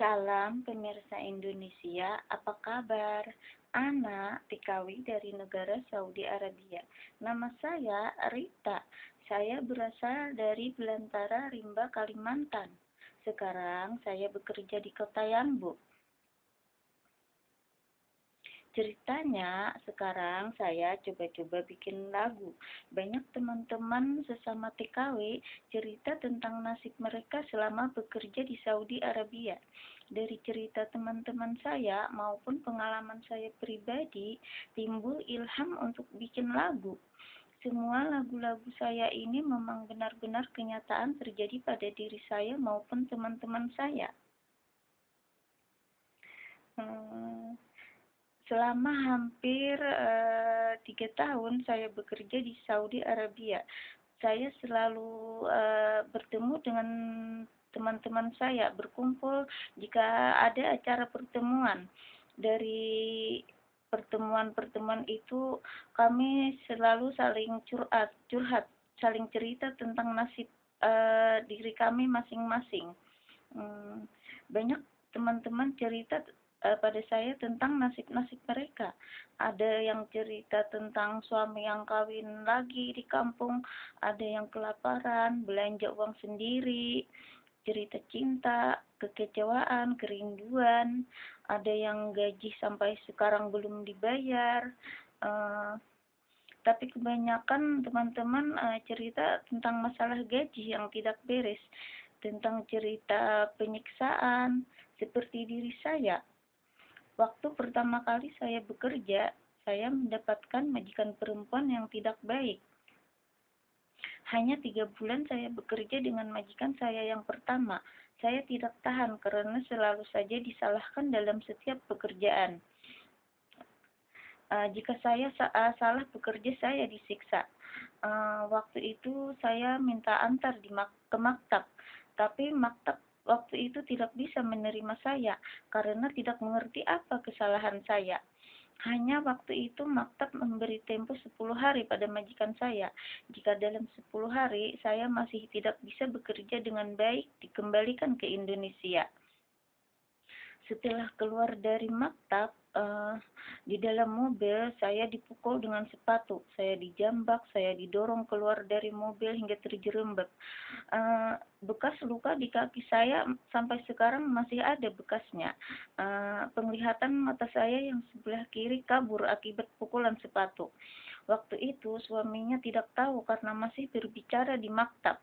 Salam pemirsa Indonesia, apa kabar? Ana Tikawi dari negara Saudi Arabia. Nama saya Rita. Saya berasal dari Belantara Rimba, Kalimantan. Sekarang saya bekerja di Kota Yanbu. Ceritanya, sekarang saya coba-coba bikin lagu. Banyak teman-teman sesama TKW cerita tentang nasib mereka selama bekerja di Saudi Arabia. Dari cerita teman-teman saya maupun pengalaman saya pribadi, timbul ilham untuk bikin lagu. Semua lagu-lagu saya ini memang benar-benar kenyataan terjadi pada diri saya maupun teman-teman saya. Hmm, Selama hampir 3 tahun saya bekerja di Saudi Arabia. Saya selalu bertemu dengan teman-teman saya, berkumpul jika ada acara pertemuan. Dari pertemuan-pertemuan itu kami selalu saling curhat, saling cerita tentang nasib diri kami masing-masing. Hmm, Banyak teman-teman cerita pada saya tentang nasib-nasib mereka. Ada yang cerita tentang suami yang kawin lagi di kampung, ada yang kelaparan, belanja uang sendiri, cerita cinta, kekecewaan, kerinduan, ada yang gaji sampai sekarang belum dibayar. Uh, tapi kebanyakan teman-teman cerita tentang masalah gaji yang tidak beres, tentang cerita penyiksaan, seperti diri saya. Waktu pertama kali saya bekerja, saya mendapatkan majikan perempuan yang tidak baik. Hanya 3 bulan saya bekerja dengan majikan saya yang pertama. Saya tidak tahan karena selalu saja disalahkan dalam setiap pekerjaan. Jika saya salah bekerja, saya disiksa. Waktu itu saya minta antar ke maktab, tapi maktab waktu itu tidak bisa menerima saya karena tidak mengerti apa kesalahan saya. Hanya waktu itu maktab memberi tempo 10 hari pada majikan saya. Jika dalam 10 hari saya masih tidak bisa bekerja dengan baik, dikembalikan ke Indonesia. Setelah keluar dari maktab, di dalam mobil saya dipukul dengan sepatu, saya dijambak, saya didorong keluar dari mobil hingga terjerembab. Bekas luka di kaki saya sampai sekarang masih ada bekasnya. Penglihatan mata saya yang sebelah kiri kabur akibat pukulan sepatu. Waktu itu suaminya tidak tahu karena masih berbicara di maktab.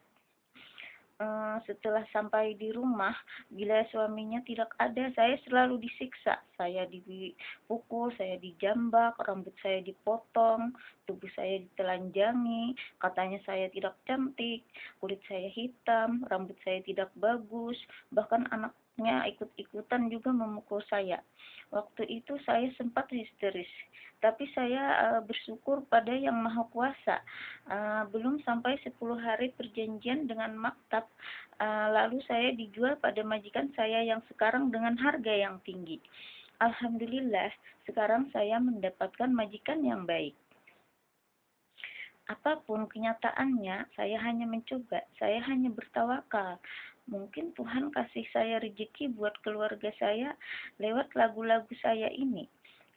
Setelah sampai di rumah, bila suaminya tidak ada, saya selalu disiksa. Saya dipukul, saya dijambak, rambut saya dipotong, tubuh saya ditelanjangi, katanya saya tidak cantik, kulit saya hitam, rambut saya tidak bagus, bahkan anaknya ikut-ikutan juga memukul saya. Waktu itu saya sempat histeris, tapi saya bersyukur pada Yang Maha Kuasa. Belum sampai 10 hari perjanjian dengan maktab, lalu saya dijual pada majikan saya yang sekarang dengan harga yang tinggi. Alhamdulillah, sekarang saya mendapatkan majikan yang baik. Apapun kenyataannya, saya hanya mencoba, saya hanya bertawakal. Mungkin Tuhan kasih saya rezeki buat keluarga saya lewat lagu-lagu saya ini.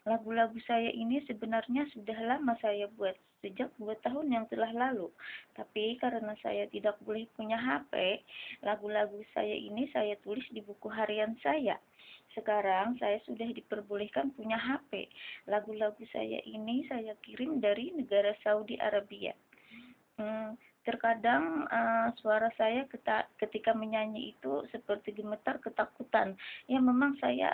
Lagu-lagu saya ini sebenarnya sudah lama saya buat, sejak 2 tahun yang telah lalu. Tapi karena saya tidak boleh punya HP, lagu-lagu saya ini saya tulis di buku harian saya. Sekarang saya sudah diperbolehkan punya HP. Lagu-lagu saya ini saya kirim dari negara Saudi Arabia. Terkadang suara saya ketika menyanyi itu seperti gemetar ketakutan. Ya memang saya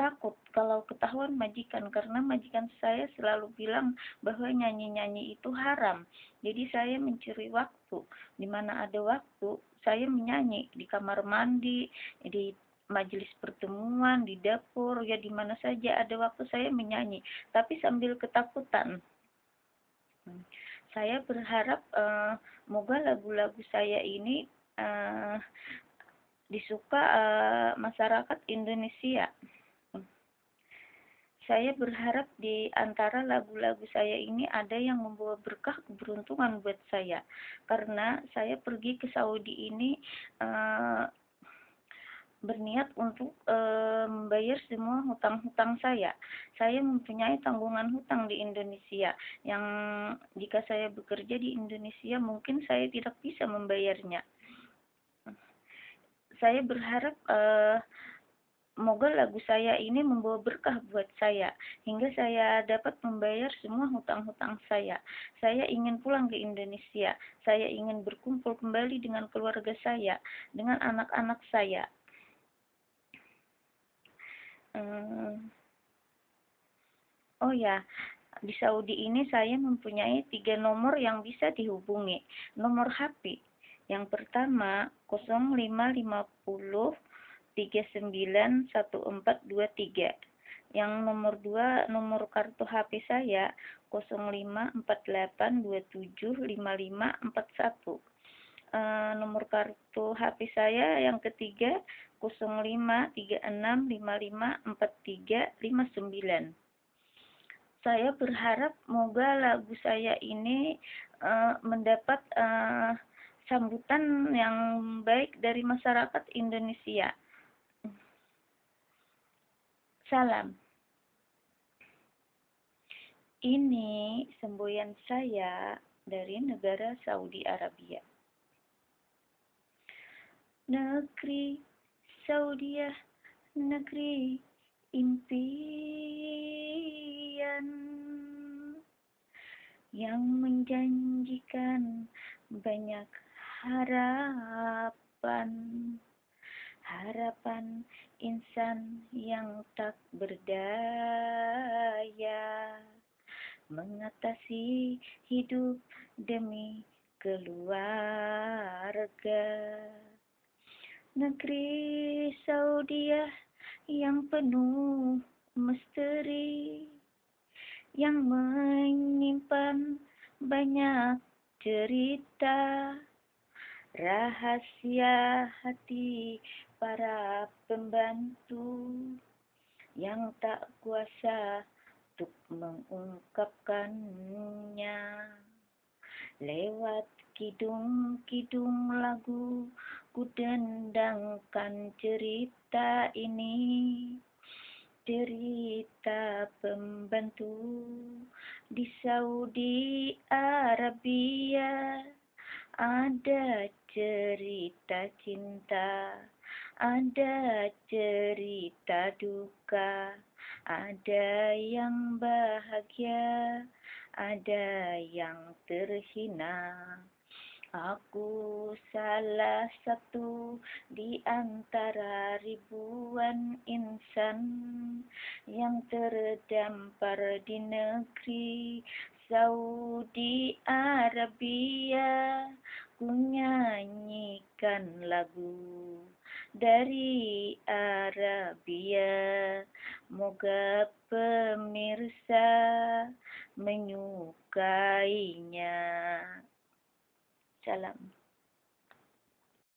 takut kalau ketahuan majikan, karena majikan saya selalu bilang bahwa nyanyi-nyanyi itu haram. Jadi saya mencuri waktu. Di mana ada waktu, saya menyanyi di kamar mandi, di majelis pertemuan, di dapur, ya di mana saja ada waktu saya menyanyi, tapi sambil ketakutan. Saya berharap moga lagu-lagu saya ini disuka masyarakat Indonesia. Saya berharap di antara lagu-lagu saya ini ada yang membawa berkah keberuntungan buat saya. Karena saya pergi ke Saudi ini berniat untuk membayar semua hutang-hutang saya. Saya mempunyai tanggungan hutang di Indonesia yang jika saya bekerja di Indonesia mungkin saya tidak bisa membayarnya. Saya berharap semoga lagu saya ini membawa berkah buat saya, hingga saya dapat membayar semua hutang-hutang saya. Saya ingin pulang ke Indonesia. Saya ingin berkumpul kembali dengan keluarga saya, dengan anak-anak saya. Oh ya, di Saudi ini saya mempunyai 3 nomor yang bisa dihubungi. Nomor HP. Yang pertama 0550 391423. Yang nomor 2 nomor kartu HP saya 0548275541. Nomor kartu HP saya yang ketiga 0536554359. Saya berharap semoga lagu saya ini mendapat sambutan yang baik dari masyarakat Indonesia. Salam. Ini semboyan saya dari negara Saudi Arabia. Negeri Saudiah, negeri impian yang menjanjikan banyak harapan, harapan insan yang tak berdaya mengatasi hidup demi keluarga. Negeri Saudiah yang penuh misteri, yang menyimpan banyak cerita, rahasia hati para pembantu yang tak kuasa untuk mengungkapkannya. Lewat kidung-kidung lagu ku dendangkan cerita ini, cerita pembantu di Saudi Arabia. Ada cerita cinta, ada cerita duka, ada yang bahagia, ada yang terhina. Aku salah satu di antara ribuan insan yang terdampar di negeri Saudi Arabia. Ku nyanyikan lagu dari Arabia, moga pemirsa menyukainya. Salam.